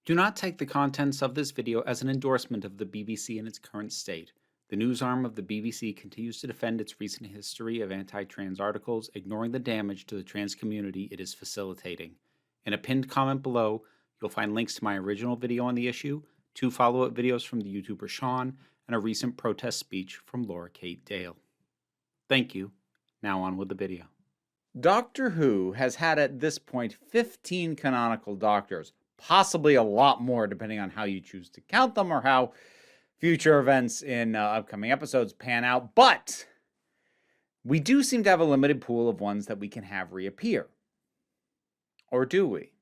Do not take the contents of this video as an endorsement of the BBC in its current state. The news arm of the BBC continues to defend its recent history of anti-trans articles, ignoring the damage to the trans community it is facilitating. In a pinned comment below, you'll find links to my original video on the issue, 2 follow-up videos from the YouTuber Sean, and a recent protest speech from Laura Kate Dale. Thank you. Now on with the video. Doctor Who has had at this point 15 canonical Doctors, possibly a lot more depending on how you choose to count them or how future events in upcoming episodes pan out, but we do seem to have a limited pool of ones that we can have reappear. Or do we?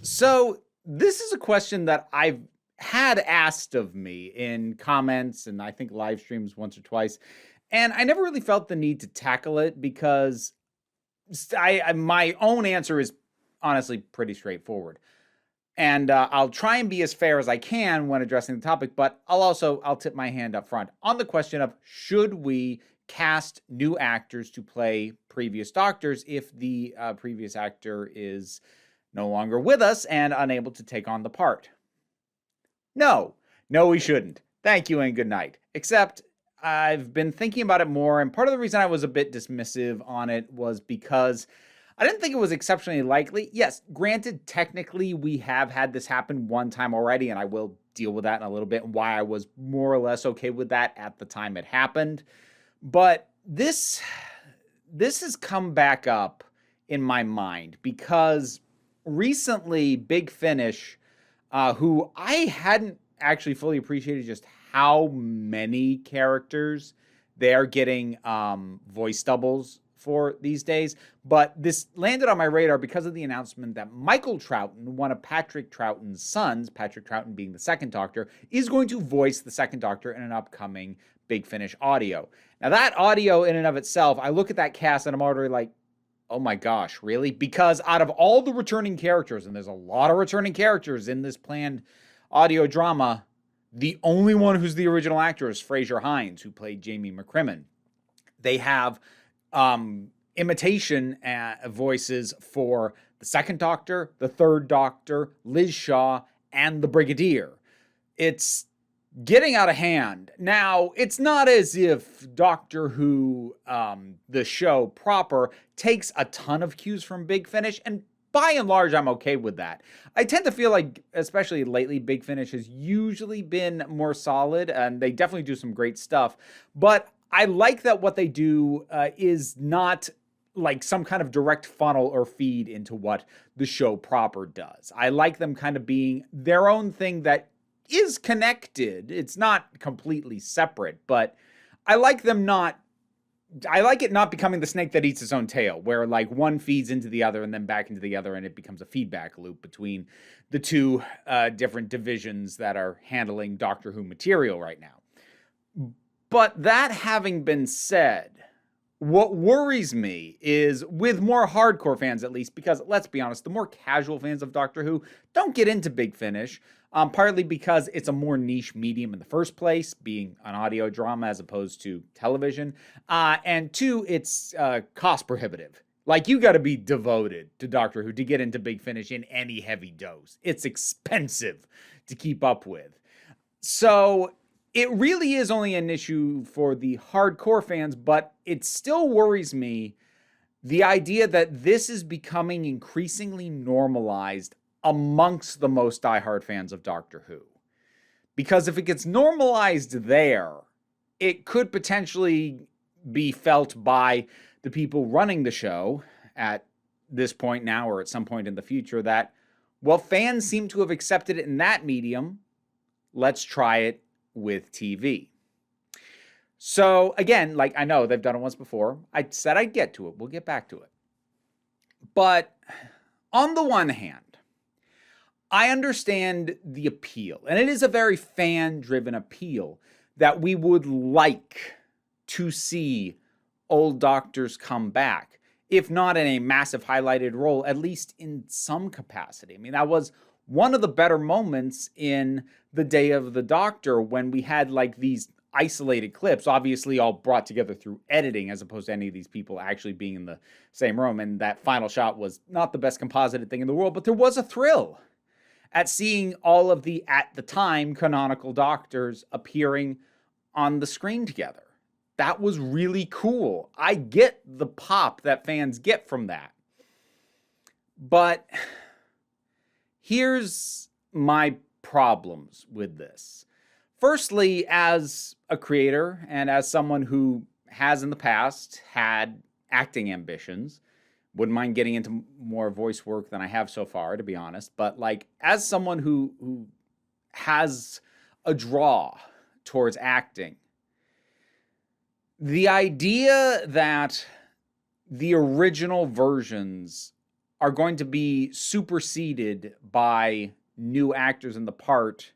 So this is a question that I've had asked of me in comments and I think live streams once or twice, and I never really felt the need to tackle it because my own answer is honestly pretty straightforward. And I'll try and be as fair as I can when addressing the topic, but I'll tip my hand up front on the question of should we cast new actors to play previous Doctors if the previous actor is no longer with us and unable to take on the part. No, we shouldn't. Thank you and good night. Except I've been thinking about it more, and part of the reason I was a bit dismissive on it was because I didn't think it was exceptionally likely. Yes, granted, technically we have had this happen one time already, and I will deal with that in a little bit and why I was more or less okay with that at the time it happened. But this has come back up in my mind because recently Big Finish, who I hadn't actually fully appreciated just how many characters they're getting voice doubles for these days, but this landed on my radar because of the announcement that Michael Troughton, one of Patrick Troughton's sons, Patrick Troughton being the second Doctor, is going to voice the second Doctor in an upcoming Big Finish audio. Now that audio in and of itself, I look at that cast and I'm already like, oh my gosh, really? Because out of all the returning characters, and there's a lot of returning characters in this planned audio drama, the only one who's the original actor is Fraser Hines, who played Jamie McCrimmon. They have imitation voices for the second Doctor, the third Doctor, Liz Shaw, and the Brigadier. It's getting out of hand. Now, it's not as if Doctor Who, the show proper, takes a ton of cues from Big Finish, and by and large, I'm okay with that. I tend to feel like, especially lately, Big Finish has usually been more solid, and they definitely do some great stuff, but I like that what they do is not like some kind of direct funnel or feed into what the show proper does. I like them kind of being their own thing that is connected. It's not completely separate, but I like it not becoming the snake that eats its own tail, where like one feeds into the other and then back into the other, and it becomes a feedback loop between the two different divisions that are handling Doctor Who material right now. But that having been said, what worries me is with more hardcore fans, at least, because let's be honest, the more casual fans of Doctor Who don't get into Big Finish, partly because it's a more niche medium in the first place, being an audio drama as opposed to television, and 2, it's cost prohibitive. Like, you got to be devoted to Doctor Who to get into Big Finish in any heavy dose. It's expensive to keep up with. So it really is only an issue for the hardcore fans, but it still worries me the idea that this is becoming increasingly normalized amongst the most diehard fans of Doctor Who. Because if it gets normalized there, it could potentially be felt by the people running the show at this point now or at some point in the future that, well, fans seem to have accepted it in that medium. Let's try it with TV. So again, like I know they've done it once before. I said I'd get to it. We'll get back to it. But on the one hand, I understand the appeal, and it is a very fan-driven appeal that we would like to see old Doctors come back, if not in a massive highlighted role, at least in some capacity. I mean, that was one of the better moments in the Day of the Doctor when we had like these isolated clips, obviously all brought together through editing as opposed to any of these people actually being in the same room. And that final shot was not the best composited thing in the world, but there was a thrill at seeing all of the, at the time, canonical Doctors appearing on the screen together. That was really cool. I get the pop that fans get from that. But here's my problems with this. Firstly, as a creator and as someone who has in the past had acting ambitions, wouldn't mind getting into more voice work than I have so far, to be honest. But like, as someone who has a draw towards acting, the idea that the original versions are going to be superseded by new actors in the part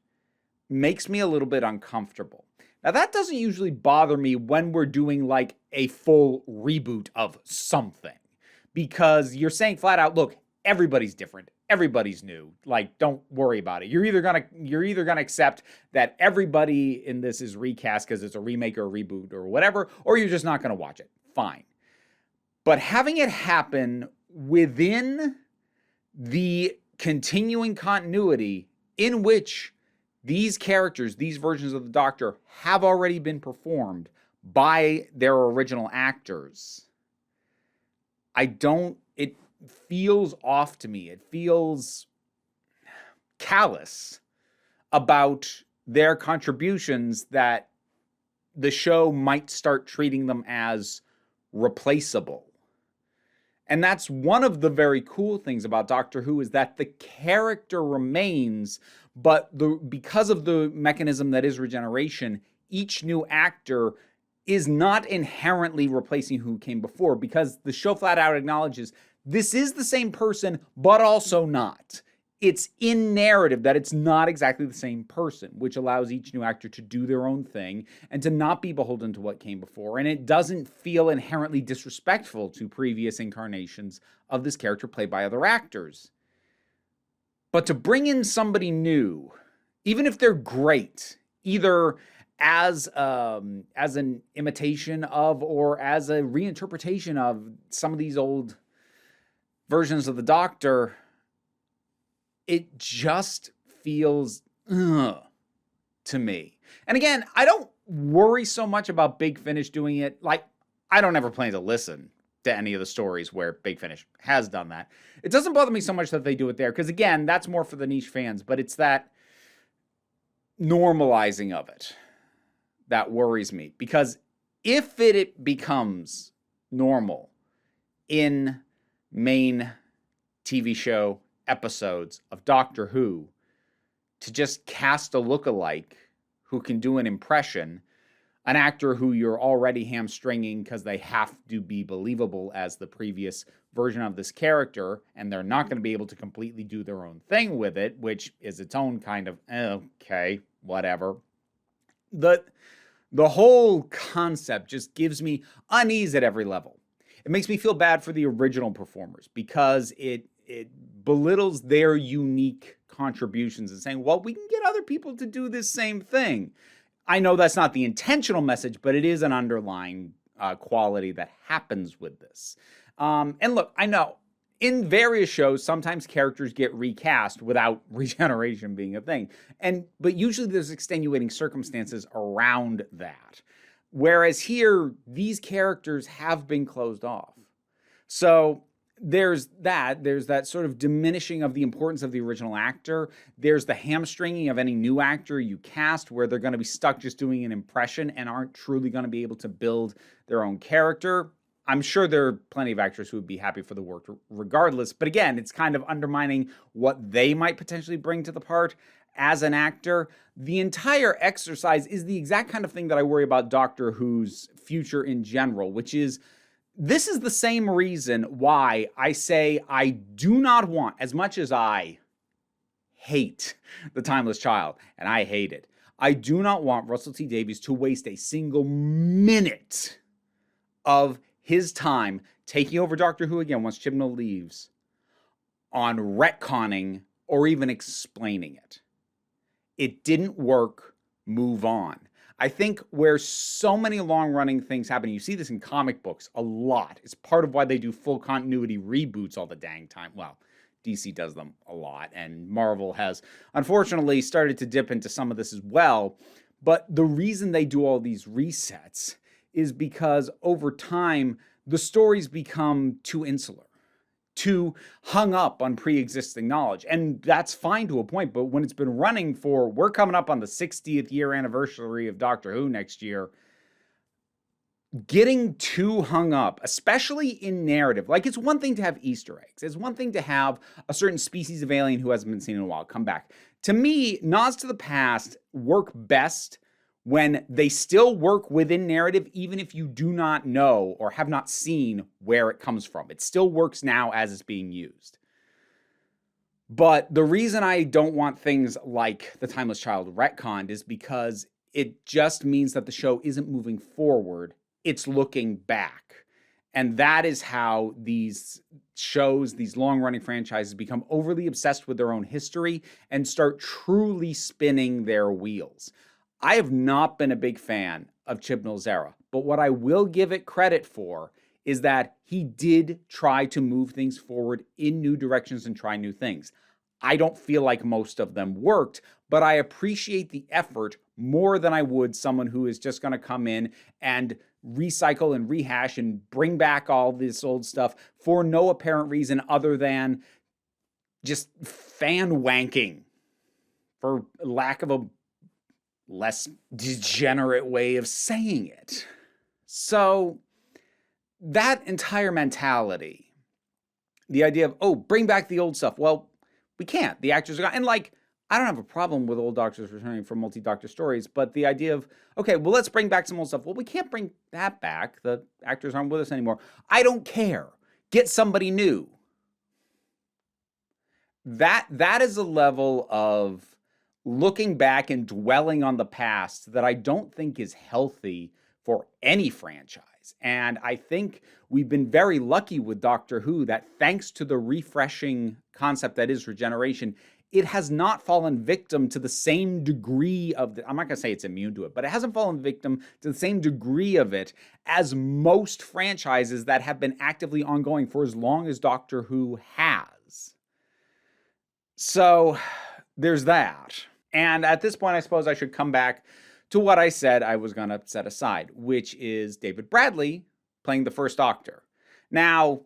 makes me a little bit uncomfortable. Now, that doesn't usually bother me when we're doing like a full reboot of something, because you're saying flat out, look, everybody's different, everybody's new. Like, don't worry about it. You're either gonna accept that everybody in this is recast because it's a remake or a reboot or whatever, or you're just not gonna watch it. Fine. But having it happen within the continuing continuity in which these characters, these versions of the Doctor, have already been performed by their original actors, it feels off to me. It feels callous about their contributions that the show might start treating them as replaceable. And that's one of the very cool things about Doctor Who, is that the character remains, but because of the mechanism that is regeneration, each new actor is not inherently replacing who came before, because the show flat out acknowledges this is the same person, but also not. It's in narrative that it's not exactly the same person, which allows each new actor to do their own thing and to not be beholden to what came before. And it doesn't feel inherently disrespectful to previous incarnations of this character played by other actors. But to bring in somebody new, even if they're great, either as an imitation of or as a reinterpretation of some of these old versions of the Doctor, it just feels to me. And again, I don't worry so much about Big Finish doing it. Like, I don't ever plan to listen to any of the stories where Big Finish has done that. It doesn't bother me so much that they do it there, because again, that's more for the niche fans, but it's that normalizing of it that worries me. Because if it becomes normal in main TV show episodes of Doctor Who to just cast a lookalike who can do an impression, an actor who you're already hamstringing because they have to be believable as the previous version of this character, and they're not going to be able to completely do their own thing with it, which is its own kind of, okay, whatever. The whole concept just gives me unease at every level. It makes me feel bad for the original performers because it belittles their unique contributions and saying, well, we can get other people to do this same thing. I know that's not the intentional message, but it is an underlying quality that happens with this. And look, I know in various shows, sometimes characters get recast without regeneration being a thing. But usually there's extenuating circumstances around that. Whereas here, these characters have been closed off. So there's that sort of diminishing of the importance of the original actor. There's the hamstringing of any new actor you cast where they're going to be stuck just doing an impression and aren't truly going to be able to build their own character. I'm sure there are plenty of actors who would be happy for the work regardless. But again, it's kind of undermining what they might potentially bring to the part as an actor. The entire exercise is the exact kind of thing that I worry about Doctor Who's future in general, which is, this is the same reason why I say I do not want, as much as I hate The Timeless Child, and I hate it, I do not want Russell T Davies to waste a single minute of his time taking over Doctor Who again once Chibnall leaves on retconning or even explaining it. It didn't work, move on. I think where so many long-running things happen, you see this in comic books a lot. It's part of why they do full continuity reboots all the dang time. Well, DC does them a lot, and Marvel has unfortunately started to dip into some of this as well. But the reason they do all these resets is because over time, the stories become too insular, too hung up on pre-existing knowledge. And that's fine to a point, but when it's been running for, we're coming up on the 60th year anniversary of Doctor Who next year, getting too hung up, especially in narrative. Like, it's one thing to have Easter eggs. It's one thing to have a certain species of alien who hasn't been seen in a while come back. To me, nods to the past work best when they still work within narrative, even if you do not know or have not seen where it comes from. It still works now as it's being used. But the reason I don't want things like The Timeless Child retconned is because it just means that the show isn't moving forward, it's looking back. And that is how these shows, these long-running franchises, become overly obsessed with their own history and start truly spinning their wheels. I have not been a big fan of Chibnall's era, but what I will give it credit for is that he did try to move things forward in new directions and try new things. I don't feel like most of them worked, but I appreciate the effort more than I would someone who is just going to come in and recycle and rehash and bring back all this old stuff for no apparent reason other than just fan wanking, for lack of a less degenerate way of saying it. So that entire mentality, the idea of, oh, bring back the old stuff. Well, we can't. The actors are gone. And like, I don't have a problem with old doctors returning for multi-doctor stories, but the idea of, okay, well, let's bring back some old stuff. Well, we can't bring that back. The actors aren't with us anymore. I don't care. Get somebody new. That is a level of looking back and dwelling on the past that I don't think is healthy for any franchise. And I think we've been very lucky with Doctor Who that thanks to the refreshing concept that is regeneration, it has not fallen victim to the same degree of I'm not going to say it's immune to it, but it hasn't fallen victim to the same degree of it as most franchises that have been actively ongoing for as long as Doctor Who has. So there's that. And at this point, I suppose I should come back to what I said I was going to set aside, which is David Bradley playing the First Doctor. Now,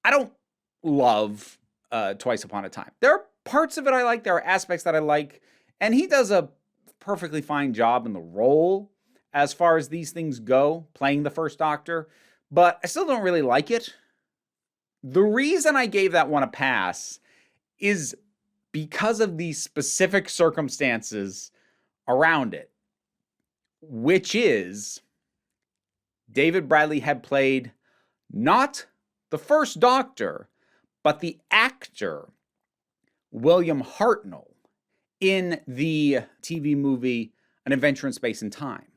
I don't love Twice Upon a Time. There are parts of it I like, there are aspects that I like, and he does a perfectly fine job in the role as far as these things go, playing the First Doctor, but I still don't really like it. The reason I gave that one a pass is because of the specific circumstances around it, which is David Bradley had played not the First Doctor, but the actor William Hartnell in the TV movie An Adventure in Space and Time.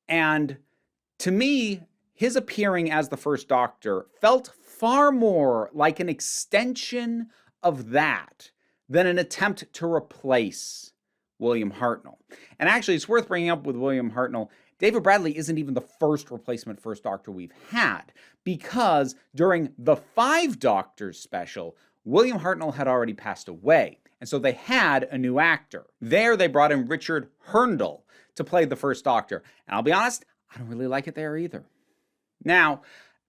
And to me, his appearing as the First Doctor felt far more like an extension of that than an attempt to replace William Hartnell. And actually, it's worth bringing up with William Hartnell, David Bradley isn't even the first replacement First Doctor we've had, because during the Five Doctors special, William Hartnell had already passed away, and so they had a new actor. There, they brought in Richard Herndl to play the First Doctor. And I'll be honest, I don't really like it there either. Now,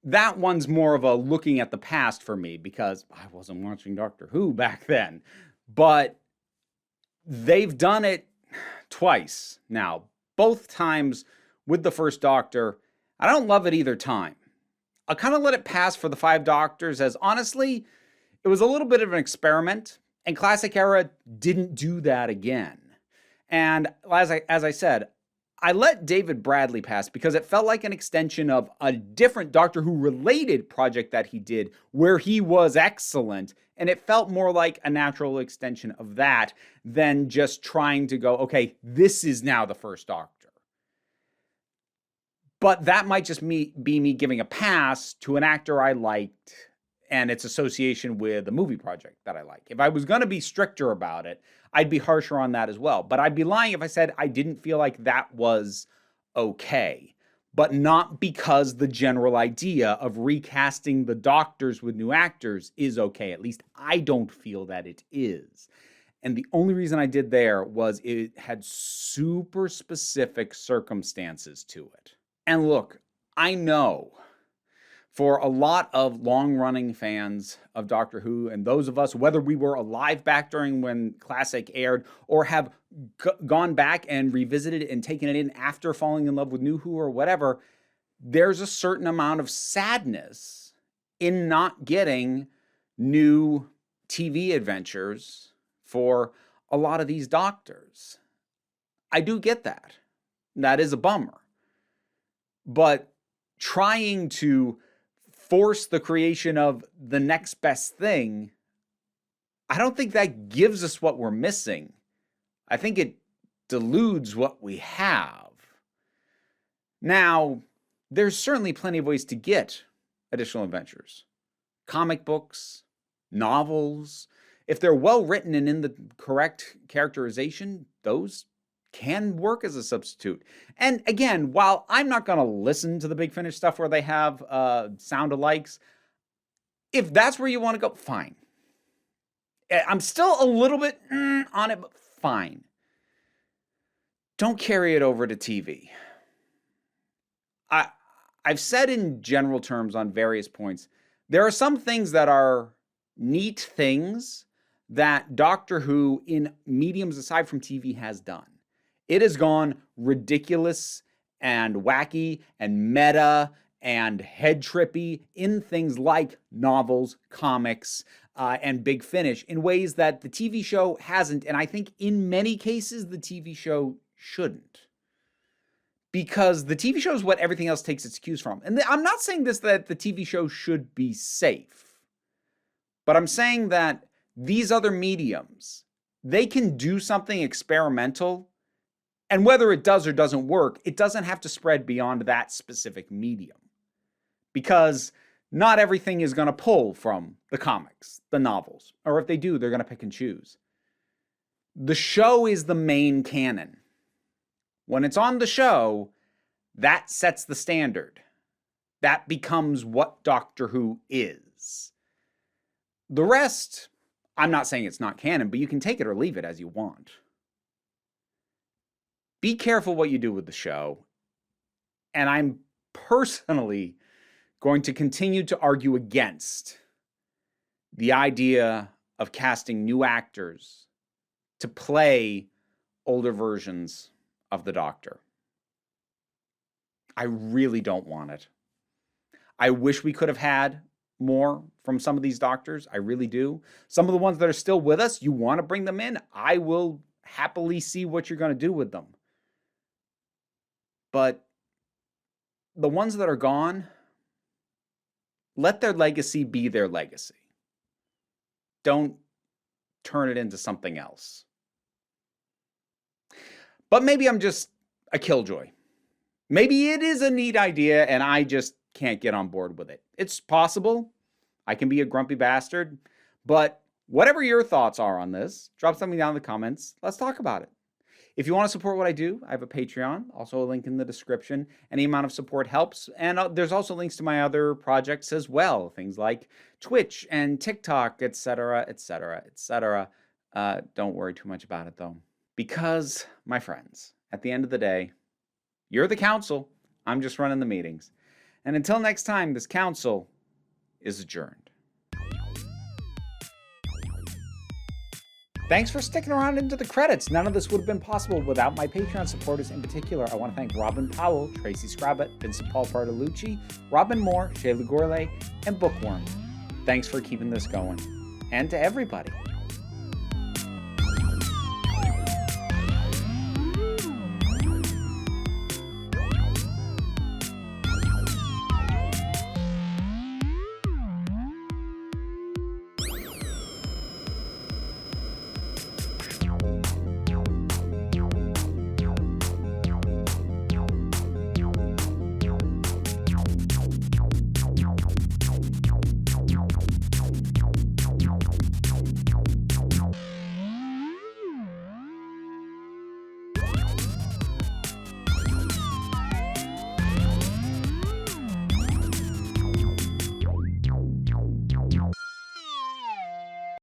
that one's more of a looking at the past for me, because I wasn't watching Doctor Who back then. But they've done it twice now, both times with the First Doctor. I don't love it either time. I'll kind of let it pass for the Five Doctors, as honestly, it was a little bit of an experiment, and Classic Era didn't do that again. And as I said, I let David Bradley pass because it felt like an extension of a different Doctor Who related project that he did where he was excellent, and it felt more like a natural extension of that than just trying to go, okay, this is now the First Doctor. But that might just be me giving a pass to an actor I liked and its association with a movie project that I like. If I was going to be stricter about it, I'd be harsher on that as well. But I'd be lying if I said I didn't feel like that was okay. But not because the general idea of recasting the Doctors with new actors is okay. At least I don't feel that it is. And the only reason I did there was it had super specific circumstances to it. And look, I know for a lot of long-running fans of Doctor Who, and those of us, whether we were alive back during when Classic aired or have gone back and revisited it and taken it in after falling in love with New Who or whatever, there's a certain amount of sadness in not getting new TV adventures for a lot of these Doctors. I do get that. That is a bummer. But trying to force the creation of the next best thing, I don't think that gives us what we're missing. I think it deludes what we have. Now, there's certainly plenty of ways to get additional adventures. Comic books, novels. If they're well written and in the correct characterization, those can work as a substitute. And again, while I'm not going to listen to the Big Finish stuff where they have sound alikes, if that's where you want to go, fine. I'm still a little bit on it, but fine. Don't carry it over to TV. I've said in general terms on various points, there are some things that are neat things that Doctor Who in mediums aside from TV has done. It has gone ridiculous and wacky and meta and head trippy in things like novels, comics, and Big Finish in ways that the TV show hasn't. And I think in many cases, the TV show shouldn't. Because the TV show is what everything else takes its cues from. And I'm not saying this that the TV show should be safe. But I'm saying that these other mediums, they can do something experimental. And whether it does or doesn't work, it doesn't have to spread beyond that specific medium. Because not everything is going to pull from the comics, the novels. Or if they do, they're going to pick and choose. The show is the main canon. When it's on the show, that sets the standard. That becomes what Doctor Who is. The rest, I'm not saying it's not canon, but you can take it or leave it as you want. Be careful what you do with the show. And I'm personally going to continue to argue against the idea of casting new actors to play older versions of the Doctor. I really don't want it. I wish we could have had more from some of these Doctors. I really do. Some of the ones that are still with us, you want to bring them in, I will happily see what you're going to do with them. But the ones that are gone, let their legacy be their legacy. Don't turn it into something else. But maybe I'm just a killjoy. Maybe it is a neat idea and I just can't get on board with it. It's possible. I can be a grumpy bastard. But whatever your thoughts are on this, drop something down in the comments. Let's talk about it. If you want to support what I do, I have a Patreon, also a link in the description. Any amount of support helps. And there's also links to my other projects as well. Things like Twitch and TikTok, etc., etc., etc. Don't worry too much about it, though. Because, my friends, at the end of the day, you're the council. I'm just running the meetings. And until next time, this council is adjourned. Thanks for sticking around into the credits. None of this would have been possible without my Patreon supporters in particular. I want to thank Robin Powell, Tracy Scrabbit, Vincent Paul Bartolucci, Robin Moore, Shayla Gourlay, and Bookworm. Thanks for keeping this going. And to everybody,